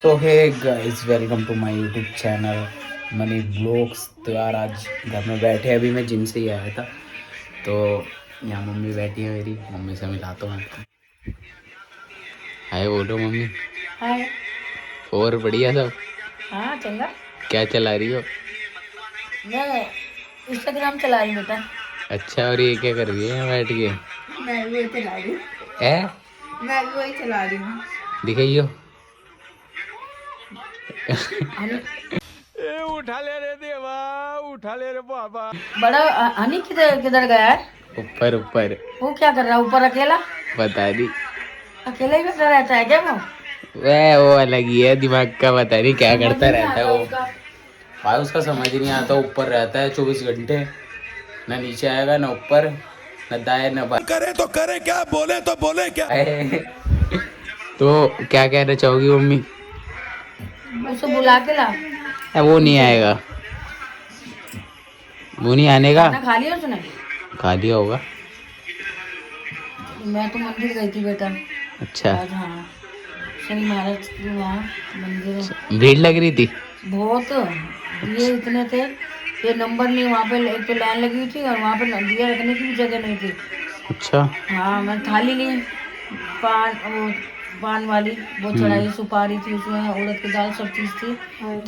तो hey guys, welcome to my YouTube channel money blogs. तो यार आज घर में बैठे, अभी मैं जिम से ही आया था। तो यहाँ मम्मी बैठी है मेरी, मम्मी से मिलाता हूँ आपको। हाय बोलो मम्मी। हाय। और बढ़िया सब? हाँ चंगा। क्या चला रही हो? मैं इंस्टाग्राम चला रही बेटा। अच्छा, और ये क्या कर रही है यहाँ बैठ के? मैं भी वही चला रही हूँ। है, मैं भी वही चला रही हूँ। दिखाइयो। हनी ए उठा ले रे देवा, उठा ले रे बाबा। बड़ा हनी किधर किधर गया है? ऊपर ऊपर। वो क्या कर रहा है ऊपर अकेला? बता दी। अकेला ही बैठा रहता है क्या वो? वो अलग ही है, दिमाग का पता नहीं क्या समझ करता नहीं रहता है आता वो। उसका। भाई उसका समझ ही नहीं आता, ऊपर रहता है 24 घंटे। ना नीचे आएगा, ना ऊपर, ना दाएं ना बाएं। करे तो करे क्या, बोले तो बोले क्या। तो क्या कहना चाहोगी मम्मी? उसे बुला के ला। वो नहीं आएगा, वो नहीं आने का। खाना खा लिया उसने? खा लिया होगा। मैं तो मंदिर गई थी बेटा अच्छा, आज। हाँ, शनि महाराज की वहाँ मंदिर है। भीड़ लग रही थी? बहुत दिए इतने थे, ये नंबर नहीं। वहाँ पे एक तो लाइन लगी हुई थी और वहाँ पे दिया रखने की भी जगह नहीं थी। अच्छा। हाँ, मैं थाली ली, वो पान वाली वो चढ़ाई, सुपारी थी उसमें, उड़द की दाल, सब चीज़ थी।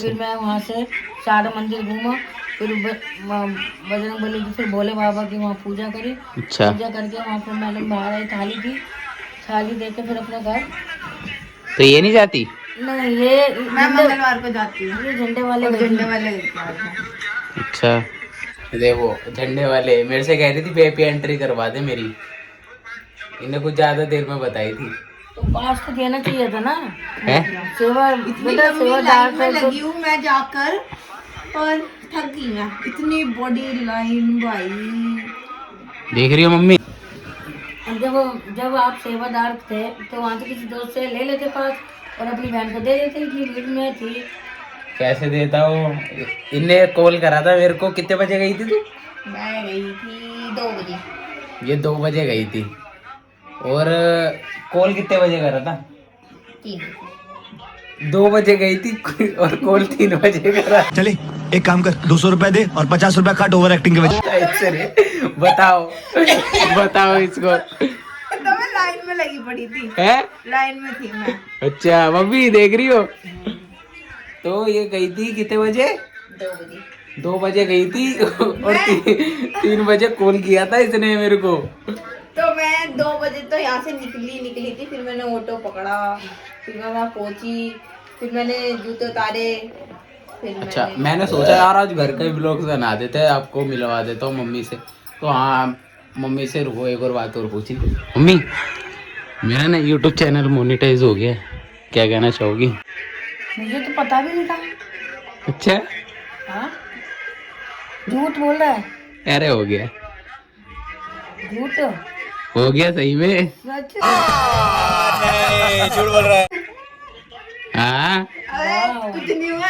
फिर मैं वहाँ से सारा मंदिर घूमा, फिर बजरंग बली की, फिर भोले बाबा की वहाँ पूजा करी। अच्छा, पूजा करके वहाँ पर मैंने बाहर आई थाली दी, थाली दे के फिर अपने घर। तो ये नहीं जाती? नहीं, ये मैं मंगलवार को जाती हूँ। ये झंडे वाले और गई झंडे थी। वाले लेके आए थे। अच्छा, देखो झंडे वाले मेरे से कह रही थी वीआईपी एंट्री करवा दे मेरी। इन्हें कुछ ज्यादा देर में बताई थी। तो पास तो देना चाहिए था ना। है? सेवा इतनी बेटा, लंबी सेवादार लाइन में थे तो। लगी हूँ मैं जाकर, और थक गई मैं। इतनी बड़ी लाइन भाई। देख रही हो मम्मी? जब आप सेवादार थे तो वहाँ से किसी दोस्त से ले लेते पास और अपनी बहन को दे देते। इतनी भीड़ में थी। कैसे देता हूँ? इनने कॉल करा था मेरे को। कितने बजे गई थी तू? मैं गई थी 2 बजे। ये 2 बजे गई थी। और कॉल कितने बजे करा था? 3। 2 बजे गई थी और कॉल 3 बजे करा। चले एक काम कर, 200 रुपए दे और 50 रुपए काट ओवर एक्टिंग के वजह। ऐसे रे। बताओ, बताओ इसको। तो मैं लाइन में लगी पड़ी थी। है? लाइन में थी मैं। अच्छा मम्मी देख रही हो? तो ये गई थी कितने बजे? 2 बजे। 2 बजे गई थी और 3 बजे कॉल किया था इसने मेरे को। तो मैं 2 बजे तो यहाँ से निकली थी। फिर मैंने ऑटो पकड़ा, फिर मैं वहाँ पहुंची, फिर मैंने जूते उतारे, फिर अच्छा, मैंने सोचा यार आज घर का ब्लॉग बना देते हैं, आपको मिलवा देता हूँ मम्मी से। तो हाँ, मम्मी से रुको, एक और बात और पूछी। मम्मी, मेरा ना यूट्यूब चैनल मोनेटाइज हो गया है, क्या कहना चाहोगी? मुझे तो पता भी नहीं था। अच्छा, हाँ, झूठ बोल रहा है। अरे हो गया, झूठ हो गया सही में। सच। झूठ बोल रहा है। हाँ, अरे कुछ नहीं हुआ,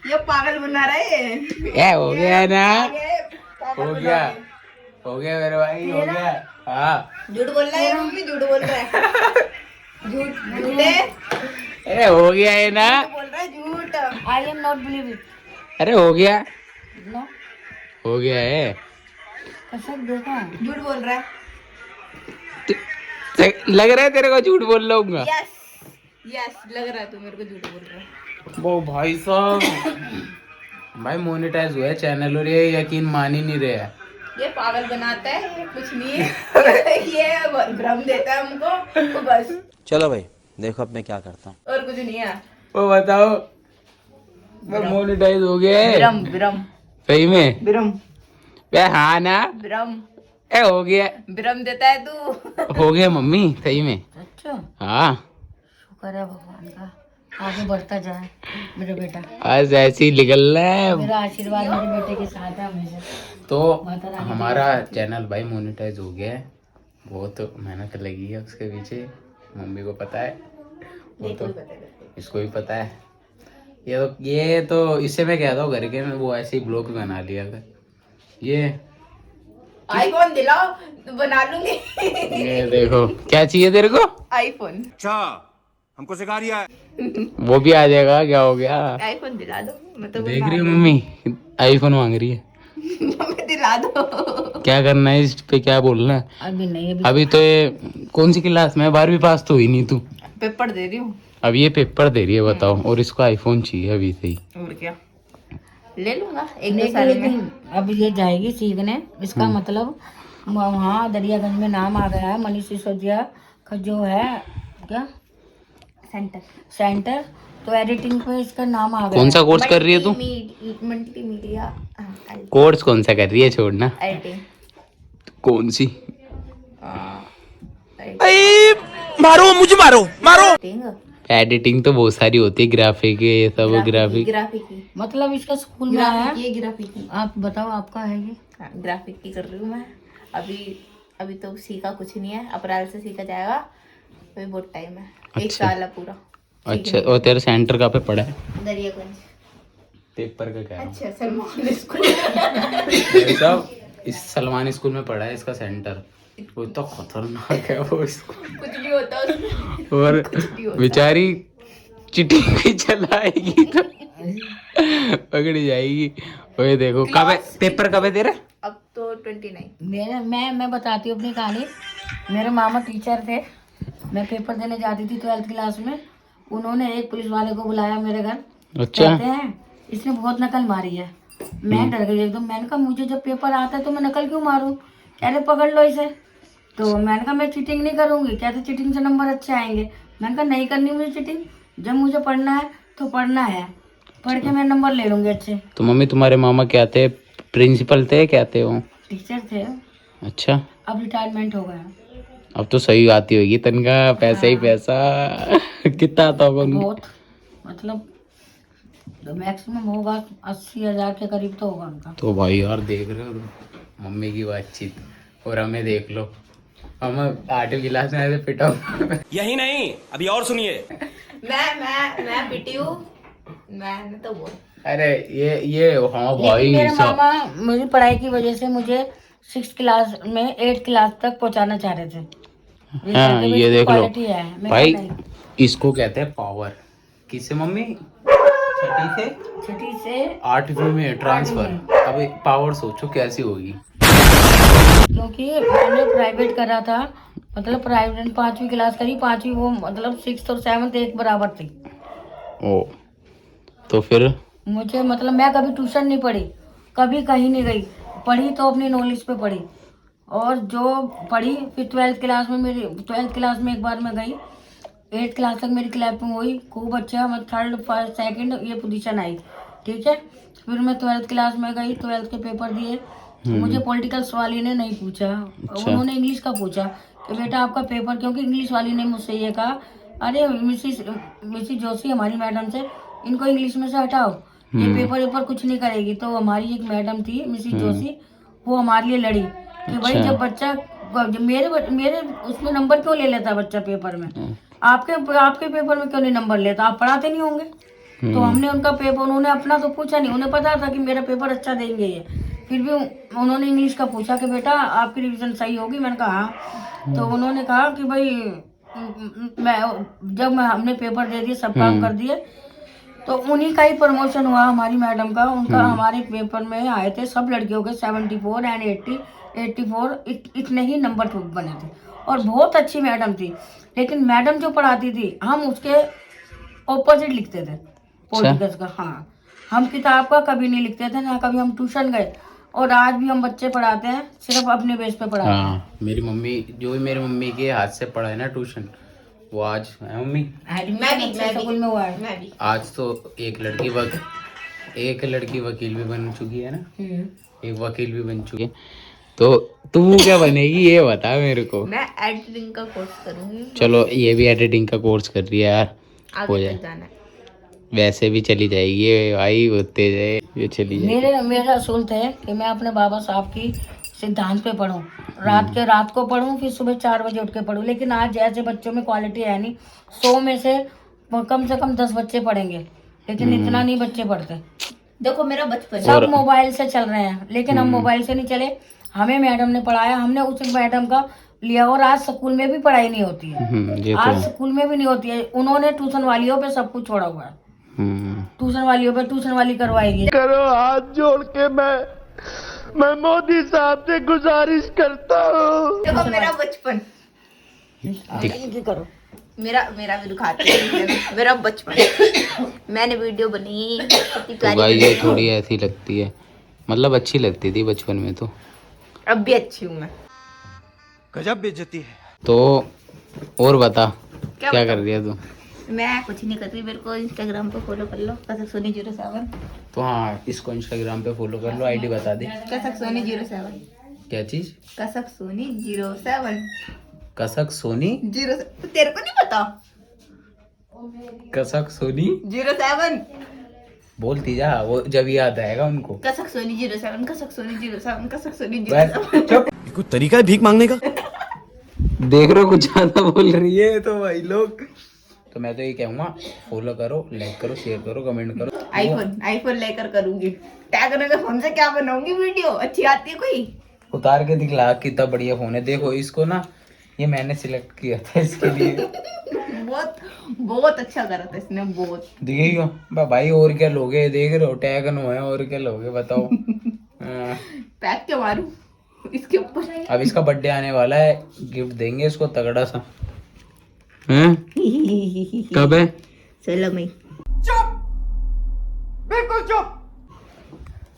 ये पागल बना रहे हैं। हो गया ना, पागल हो बना गया, रहे हैं। हो गया मेरे भाई, हो गया। हाँ, झूठ बोल रहा है मम्मी, झूठ बोल रहा है। झूठे अरे हो गया है ना, बोल रहा है, झूठ। I am not believe it. अरे हो गया, नो, हो गया है। कसम देखा। झूठ बोल रहा है। लग रहा है तेरे को झूठ बोल लूंगा? यस यस, लग रहा है तू मेरे को झूठ बोल रहा है। वो भाई साहब, भाई मोनेटाइज हुआ है चैनल और ये यकीन मान ही नहीं रहे हैं। ये पागल बनाता है, ये कुछ नहीं है। ये भ्रम देता है हमको, तो बस। चलो भाई देखो अब मैं क्या करता हूँ। और कुछ नहीं है। वो बताओ, वो मोनेटाइज हो गया है भ्रम भ्रम सही में? भ्रम बे हाँ ना, भ्रम हो गया, भ्रम देता है तू। हो गया मम्मी सही में। अच्छा, हाँ, शुक्र है भगवान का, आगे बढ़ता जाए मेरा बेटा। आज ऐसे ही निकलना है। मेरा आशीर्वाद मेरे बेटे के साथ है हमेशा। तो माता रानी की हमारा चैनल भाई मोनेटाइज हो गया है। बहुत मेहनत लगी है उसके पीछे, मम्मी को पता है, वो तो इसको भी पता है। ये तो इससे मैं कहता हूँ घर के में वो ऐसे ही ब्लॉग बना लिया कर। ये आईफोन दिलाओ तो बना लूंगी। ये देखो क्या चाहिए तेरे को? आईफोन। अच्छा हमको सिखा रिया है। वो भी आ जाएगा, क्या हो गया? आईफोन दिला दो, मैं तो देख रही हो मम्मी आईफोन मांग रही है। मम्मी दिला दो। क्या करना है इस पे, क्या बोलना है? अभी नहीं, अभी तो ये कौन सी क्लास में है? 12वीं पास तो हुई नहीं तू। पेपर दे रही हूँ। अब ये पेपर दे रही है बताओ, और इसको आईफोन चाहिए अभी से ही। और क्या, ले लूंगा एक दो लेकिन साल में। अब ये जाएगी सीखने, इसका मतलब वहाँ दरियागंज में नाम आ गया है मनीष सिसोदिया का जो है क्या सेंटर, तो एडिटिंग पे इसका नाम आ गया कौन है। सा कोर्स कर रही है तू? मल्टीमीडिया कोर्स कौन सा कर रही है? छोड़ना। एडिटिंग। कौन सी? मारो मुझे, मारो मारो। एडिटिंग तो बहुत सारी होती है, ग्राफिक ये सब ग्राफिक। ग्राफिक की, मतलब इसका स्कूल में है। ये ग्राफिक की। आप बताओ आपका है ये? ग्राफिक की कर रही हूँ मैं। अभी तो सीखा कुछ नहीं है, अप्रैल से सीखा जाएगा, अभी बहुत टाइम है। एक अच्छा। साल है पूरा। अच्छा, और तेरा सेंटर कहाँ पे पड़ा है? दरियागंज। पेपर का क्या? अच्छा, सलमान स्कूल। सब इस सलमान स्कूल में पढ़ा है इसका सेंटर। वो तो खतरनाक है वो स्कूल। कुछ भी होता है उसमें। और बेचारी चिटिंग भी चलाएगी तो पकड़ी जाएगी। ओए देखो कब है पेपर, कब है तेरा? अब तो 29। मैं बताती हूँ अपनी कहानी। मेरे मामा टीचर थे, मैं पेपर देने जाती थी 12th क्लास में। उन्होंने एक पुलिस वाले को बुलाया मेरे घर। अच्छा। कहते हैं इसने बहुत नकल मारी है। मैं डर गई एकदम। मैंने कहा मुझे जब पेपर आता है तो मैं नकल क्यों मारूं? कह रहे पकड़ लो इसे। तो मैंने कहा मैं चीटिंग नहीं करूंगी। कहते चीटिंग से नंबर अच्छे आएंगे। मैंने कहा नहीं करनी मुझे चीटिंग, जब मुझे पढ़ना है तो पढ़ना है, पढ़ के मैं नंबर ले लूंगी अच्छे। तो मम्मी तुम्हारे मामा क्या थे? प्रिंसिपल थे? क्या थे वो? टीचर थे, अच्छा, अब रिटायरमेंट हो गया। अब तो सही आती होगी तनख्वाह, पैसा ही पैसा। कितना आता होगा उनको? बहुत मतलब मैक्सिमम होगा 80,000 के करीब तो होगा उनका। तो भाई यार देख रहे हो तुम मम्मी की बातचीत, और हमें देख लो, हम 8वीं क्लास में ऐसे पिटा हुआ। यही नहीं, अभी और सुनिए। मैं पिटी हूँ। मैंने तो बोल। अरे ये हाँ भाई लेकिन मेरे सब। मामा मेरी पढ़ाई की वजह से मुझे 6th क्लास में 8th क्लास तक पहुंचाना चाह रहे थे। हाँ ये देख लो क्वालिटी है। मैं भाई, कहा नहीं। इसको कहते हैं पावर। किसे मम्मी? छठी से 8वीं में ट्रांसफर। अभी पावर सोचो कैसी होगी। क्योंकि मैंने प्राइवेट करा था, मतलब प्राइवेट 5वीं क्लास करी, 5वीं वो मतलब 6th और 7th एक बराबर थी। ओ तो फिर मुझे मतलब मैं कभी ट्यूशन नहीं पढ़ी, कभी कहीं नहीं गई, पढ़ी तो अपनी नॉलेज पे पढ़ी। और जो पढ़ी फिर 12th क्लास में मेरी 12th क्लास में एक बार मैं गई, 8th क्लास तक मेरी क्लैपिंग हुई खूब अच्छा, मैं 3rd 1st 2nd ये पोजीशन आई, ठीक है। फिर मैं 12th क्लास में गई, 12th के पेपर दिए। मुझे पॉलिटिकल्स वाली ने नहीं पूछा, उन्होंने इंग्लिश का पूछा कि बेटा आपका पेपर, क्योंकि इंग्लिश वाली ने मुझसे ये कहा अरे मिसिस जोशी हमारी मैडम से इनको इंग्लिश में से हटाओ, ये पेपर कुछ नहीं करेगी। तो हमारी एक मैडम थी मिसिस जोशी, वो हमारे लिए लड़ी कि भाई जब बच्चा मेरे उसमें नंबर क्यों ले लेता बच्चा पेपर में, आपके पेपर में क्यों नहीं नंबर लेता, आप पढ़ाते नहीं होंगे। तो हमने उनका पेपर, उन्होंने अपना तो पूछा नहीं, उन्हें पता था कि मेरा पेपर अच्छा देंगे ये, फिर भी उन्होंने इंग्लिश का पूछा कि बेटा आपकी रिवीजन सही होगी। मैंने कहा हाँ। तो उन्होंने कहा कि भाई हमने पेपर दे दिए, सब काम कर दिए, तो उन्हीं का ही प्रमोशन हुआ हमारी मैडम का। उनका हमारे पेपर में आए थे सब लड़कियों के 74 एंड 80 84 इतने ही नंबर बने थे, और बहुत अच्छी मैडम थी। लेकिन मैडम जो पढ़ाती थी हम उसके ऑपोजिट लिखते थे पॉलिटिकल्स का। हाँ, हम किताब का कभी नहीं लिखते थे, ना कभी हम ट्यूशन गए, और आज भी हम बच्चे पढ़ाते हैं सिर्फ अपने बेस पे पढ़ाते हैं। हाँ, मेरी मम्मी जो भी मेरी मम्मी के हाथ से पढ़ा है ना ट्यूशन, वो आज है मम्मी। स्कूल में हुआ है। मैं भी। आज तो एक लड़की वकील भी बन चुकी है ना, एक वकील भी बन चुकी है। तो तू क्या बनेगी ये बता मेरे को। मैं एडिटिंग का कोर्स करूंगी। चलो ये भी एडिटिंग का कोर्स कर रही है यार, हो आगे जाए। तक जाना है। वैसे भी चली जाएगी ये भाई, होते जाए ये चली जाएगी। मेरा असूल है कि मैं अपने बाबा साहब की सिद्धांत पे पढूं, रात को पढूं, फिर सुबह 4 बजे उठ के पढूं। लेकिन आज जैसे बच्चों में क्वालिटी है नहीं, 100 में से कम 10 बच्चे पढ़ेंगे, लेकिन इतना नहीं बच्चे पढ़ते। देखो मेरा बचपन सब मोबाइल से चल रहे हैं, लेकिन हम मोबाइल से नहीं चले। हमें मैडम ने पढ़ाया, हमने उस मैडम का लिया। और आज स्कूल में भी पढ़ाई नहीं होती है, ये तो आज है। स्कूल में भी नहीं होती है। उन्होंने ट्यूशन वालियों पे सब कुछ छोड़ा हुआ है। ट्यूशन वालियों पे ट्यूशन वाली करवाएगी। करो हाथ जोड़ के मैं मोदी साहब से गुजारिश करता हूँ। देखो मेरा बचपन, करो मेरा भी दिखाते हैं मेरा बचपन। मैंने वीडियो बनी कितनी तो प्यारी भाई ये बनी। थोड़ी ऐसी लगती है, मतलब अच्छी लगती थी बचपन में तो। अब भी अच्छी हूँ मैं। गजब बेइज्जती है। तो और बता क्या बताऊं? कर रही है तू? मैं कुछ नहीं कर रही, मेरे को इंस्टाग्राम पे फॉलो कर लो, कसक सोनी 07। तो हाँ, इसको इंस्टाग्राम पे फॉलो कर लो, आईडी बता दे। कसक सोनी 07, क्या चीज? कसक सोनी 07 कसक सोनी 07। तेरे को नहीं पता? कसक सोनी 07 बोलती जा, वो जब याद आएगा उनको। कसक सोनी 07, कसक सोनी 07, कसक सोनी बस 07। चुप। कोई तरीका है भीख मांगने का? देख रहे हो कुछ ज्यादा बोल रही है तो भाई लोग। तो मैं तो ये कहूंगा, फॉलो करो, लाइक करो, शेयर करो, कमेंट करो। आईफोन लेकर करूंगी। टैग करने का फोन से क्या बनाऊंगी वीडियो? अच्छी आती है कोई? उतार के दिखला कितना बढ़िया फोन है। देखो इसको ना, ये मैंने सिलेक्ट किया था इसके लिए। बहुत बहुत अच्छा करा था इसने, बहुत। दिखेगा भाई, और क्या लोगे? देख रहे हो टैग नो है, और क्या लोगे बताओ। हाँ, पैक क्या मारूं इसके ऊपर? अब इसका बर्थडे आने वाला है, गिफ्ट देंगे इसको तगड़ा सा। हैं? कब है? 16 मई।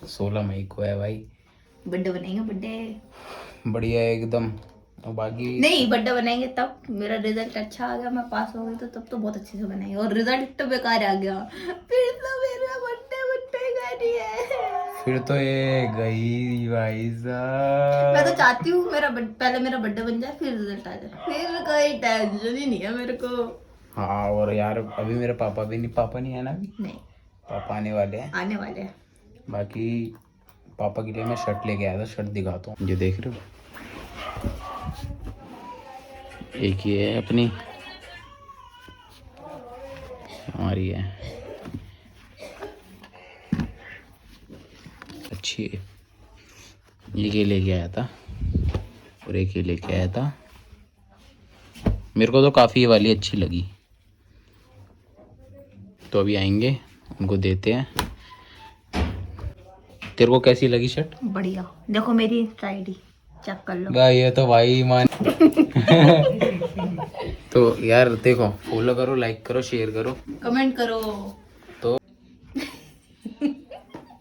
16 मई को है भाई। बर्थडे बनाएंगे, बर्थडे। बढ़िया है एकदम। और बाकी नहीं, बर्थडे बनाएंगे तब मेरा रिजल्ट अच्छा आ गया, मैं पास हो गई तो तब तो बहुत अच्छे से बनाएंगे। और रिजल्ट तो बेकार आ गया फिर तो मेरा बर्थडे गाड़ी है। फिर तो ये गई भाई साहब। मैं तो चाहती हूँ पहले मेरा बर्थडे बन जाए, फिर रिजल्ट आ जाए, फिर कोई टेंशन ही नहीं है मेरे को। हाँ, और यार अभी मेरे पापा नहीं है ना अभी। नहीं, पापा आने वाले हैं। आने वाले हैं। बाकी पापा के लिए मैं शर्ट लेके आया था, शर्ट दिखाता हूँ। ये देख रहे हो, एक ये है अपनी, हमारी है, अच्छी है। ये लेके आया था और एक ये लेके आया था। मेरे को तो काफ़ी ये वाली अच्छी लगी, तो अभी आएंगे उनको देते हैं। तेरे को कैसी लगी शर्ट? बढ़िया। देखो मेरी इंस्टा आईडी चेक कर लो। भाई ये तो भाई मान। तो यार देखो, फॉलो करो, लाइक करो, शेयर करो, कमेंट करो। तो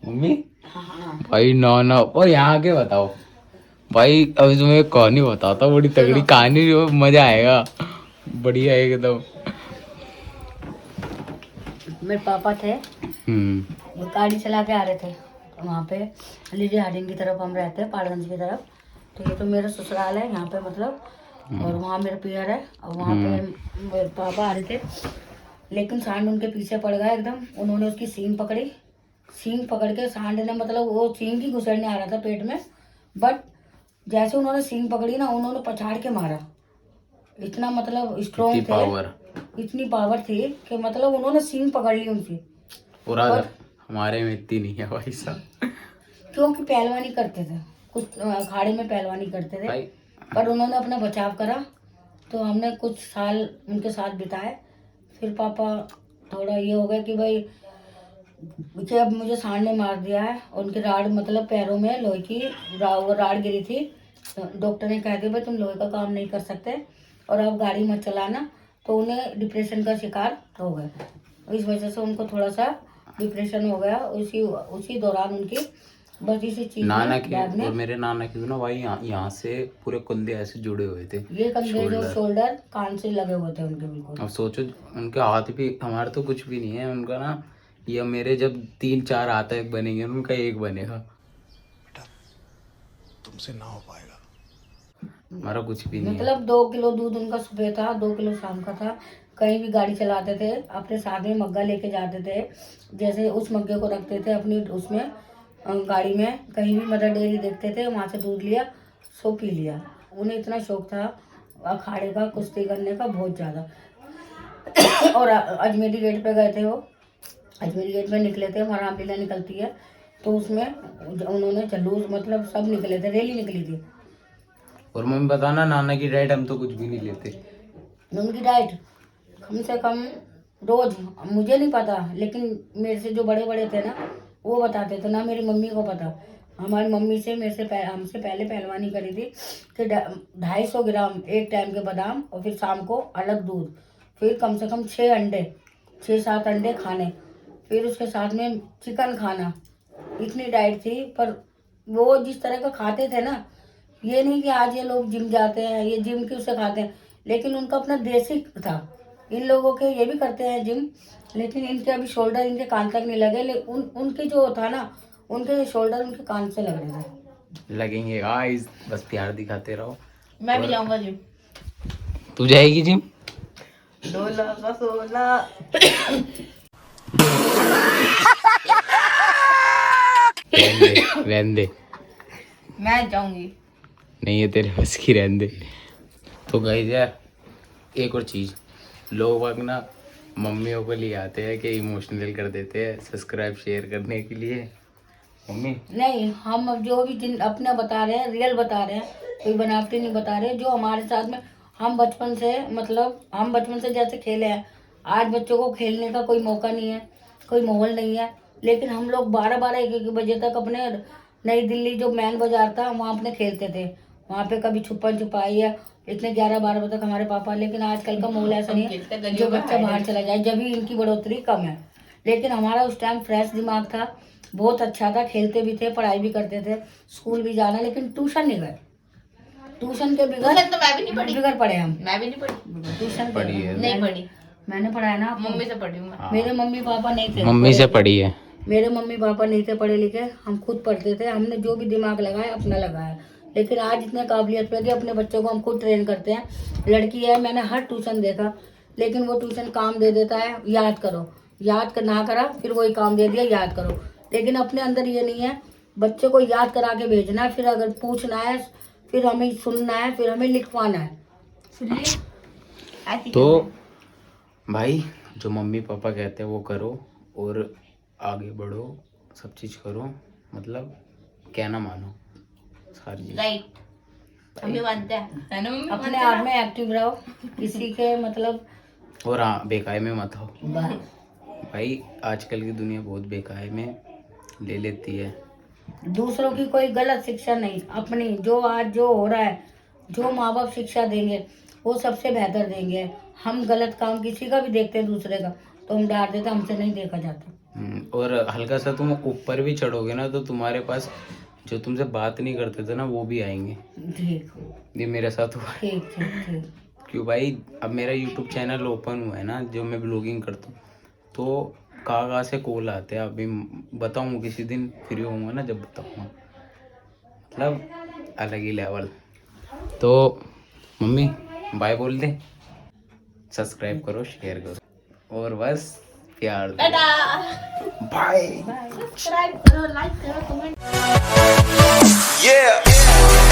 मम्मी भाई ना और यहाँ के बताओ भाई। अभी तुम्हें एक कहानी बताता हूँ, बड़ी तगड़ी कहानी, जो मजा आएगा, बढ़िया एकदम। मेरे पापा थे, वो गाड़ी चला के आ रहे थे वहाँ पे लीजे हार्डिंग की तरफ हम रहते हैं, पाड़गंज की तरफ। तो ये तो मेरा ससुराल है यहाँ पे मतलब, और वहाँ मेरा पियर है। और वहाँ पे मेरे पापा आ रहे थे, लेकिन सांड उनके पीछे पड़ गया एकदम। उन्होंने उसकी सींग पकड़ी, सींग पकड़ के सांड ने, मतलब वो सींग ही घुसरने आ रहा था पेट में, बट जैसे उन्होंने सींग पकड़ी ना, उन्होंने पछाड़ के मारा। इतना मतलब स्ट्रॉन्ग थे, इतनी पावर थी कि मतलब उन्होंने सींग पकड़ ली उनकी। और हमारे में इतनी नहीं है भाई साहब, क्योंकि पहलवानी करते थे, कुछ अखाड़े में पहलवानी करते थे, पर उन्होंने अपना बचाव करा। तो हमने कुछ साल उनके साथ बिताए। फिर पापा थोड़ा ये हो गया कि भाई कि अब मुझे सांड ने मार दिया है। उनके राड़, मतलब पैरों में लोहे की राड़ गिरी थी। तो डॉक्टर ने कह दिया भाई तुम लोहे का काम नहीं कर सकते और अब गाड़ी मत चलाना। तो उन्हें डिप्रेशन का शिकार हो गए। इस वजह से उनको थोड़ा सा डिप्रेशन हो गया। उसी दौरान उनकी बस इसी चीज नाना के और मेरे नाना के ना भाई यहाँ से पूरे कंधे ऐसे जुड़े हुए थे। ये कंधे जो शोल्डर कान से लगे हुए थे उनके बिल्कुल। अब सोचो, उनके हाथ भी, हमारे तो कुछ भी नहीं है उनका ना। ये मेरे जब 3-4 हाथ एक बनेंगे, उनका एक बनेगा। तुमसे ना हो पाएगा। हमारा कुछ भी नहीं है। मतलब 2 किलो दूध उनका सुबह था, 2 किलो शाम का था। कहीं भी गाड़ी चलाते थे, अपने साथ में मग्गा लेके जाते थे। जैसे उस मग्गे को रखते थे अपनी उसमें गाड़ी में, कहीं भी मदर डेयरी देखते थे, वहाँ से दूध लिया, सो पी लिया। उन्हें इतना शौक था अखाड़े का, कुश्ती करने का बहुत ज़्यादा। और अजमेरी गेट पे गए थे वो, अजमेरी गेट में निकले थे, वहाँ रामलीला निकलती है, तो उसमें उन्होंने जलूस, मतलब सब निकले थे, रैली निकली थी। और मम्मी बताना नाना की डाइट हम तो कुछ भी नहीं लेते। उनकी डाइट कम से कम रोज, मुझे नहीं पता लेकिन मेरे से जो बड़े बड़े थे ना वो बताते थे, ना मेरी मम्मी को पता। हमारी मम्मी से हमसे पहले पहलवानी करी थी कि 250 ग्राम एक टाइम के बादाम और फिर शाम को अलग दूध, फिर कम से कम 6-7 अंडे खाने, फिर उसके साथ में चिकन खाना। इतनी डाइट थी। पर वो जिस तरह का खाते थे ना, ये नहीं कि आज ये लोग जिम जाते हैं, ये जिम क्यों से खाते हैं, लेकिन उनका अपना देसी था। इन लोगों के ये भी करते हैं जिम, लेकिन इनके अभी शोल्डर इनके कान तक नहीं लगे, लेकिन उनके जो था ना, उनके शोल्डर उनके कान से लग रहे थे। लगेंगे गाइस, बस प्यार दिखाते रहो। मैं भी जाऊंगा जिम। तू जाएगी जिम? 16 का 16। रहने दे, मैं जाऊंगी। नहीं है तेरे बस की, रहने दे। तो गाइस यार एक और चीज़, लोग वक्त ना मम्मियों को लिए आते हैं कि इमोशनल कर देते हैं सब्सक्राइब शेयर करने के लिए। मम्मी नहीं, हम अब जो भी जिन अपना बता रहे हैं रियल बता रहे हैं, कोई बनावटी नहीं बता रहे। जो हमारे साथ में हम बचपन से जैसे खेले हैं, आज बच्चों को खेलने का कोई मौका नहीं है, कोई माहौल नहीं है, लेकिन हम लोग 12-12 1-1 बजे तक अपने नई दिल्ली जो मैन बाजार था वहाँ अपने खेलते थे। वहाँ पे कभी छुपन छुपाई है इतने 11-12 बजे तक हमारे पापा। लेकिन आजकल का माहौल ऐसा नहीं है जो बच्चा बाहर चला जाए, जब भी इनकी बढ़ोतरी कम है। लेकिन हमारा उस टाइम फ्रेश दिमाग था, बहुत अच्छा था, खेलते भी थे, पढ़ाई भी करते थे, स्कूल भी जाना, लेकिन ट्यूशन नहीं गए। ट्यूशन के ट्यूशन तो मैं भी नहीं पढ़ी। बिगड़ पड़े हम। मैं भी नहीं पढ़ी। ट्यूशन पढ़ी है? नहीं पढ़ी। मैंने पढ़ाया ना, मम्मी से पढ़ी हूँ मैं। मेरे मम्मी पापा नहीं थे, मम्मी से पढ़ी है। मेरे मम्मी पापा नहीं थे पढ़े लिखे, हम खुद पढ़ते थे। हमने जो भी दिमाग लगाया अपना लगाया। लेकिन आज इतने काबिलियत पे कि अपने बच्चों को हम खुद ट्रेन करते हैं। लड़की है, मैंने हर ट्यूशन देखा, लेकिन वो ट्यूशन काम दे देता है, याद करो, याद ना करा फिर वही काम दे दिया, याद करो। लेकिन अपने अंदर ये नहीं है, बच्चे को याद करा के भेजना है, फिर अगर पूछना है, फिर हमें सुनना है, फिर हमें लिखवाना है। सुनिए तो भाई जो मम्मी पापा कहते हैं वो करो और आगे बढ़ो, सब चीज़ करो, मतलब कहना मानो सारी चीज़। राइट, हम भी मानते हैं, है ना मम्मी? अपने आप में एक्टिव रहो, किसी के मतलब और हाँ, बेकाय में मत हो भाई। आजकल की दुनिया बहुत बेकाय में ले लेती है। दूसरों की कोई गलत शिक्षा नहीं, अपनी जो आज जो हो रहा है, जो माँ बाप शिक्षा देंगे वो सबसे बेहतर देंगे। हम गलत काम किसी का भी देखते हैं दूसरे का तो हम डांट देते, हमसे नहीं देखा जाता। और हल्का सा तुम ऊपर भी चढ़ोगे ना तो तुम्हारे पास जो तुमसे बात नहीं करते थे ना वो भी आएंगे। ठीक ये मेरे साथ हुआ है। ठीक ठीक ठीक। क्यों भाई, अब मेरा यूट्यूब चैनल ओपन हुआ है ना, जो मैं ब्लॉगिंग करता हूँ, तो कहाँ से कॉल आते हैं। अभी बताऊँ किसी दिन फ्री होऊंगा ना, जब बताऊँगा, मतलब अलग ही लेवल। तो मम्मी बाय बोल दे, सब्सक्राइब करो, शेयर करो और बस प्यार दो। बाय। सब्सक्राइब करो, लाइक करो, कमेंट। Yeah.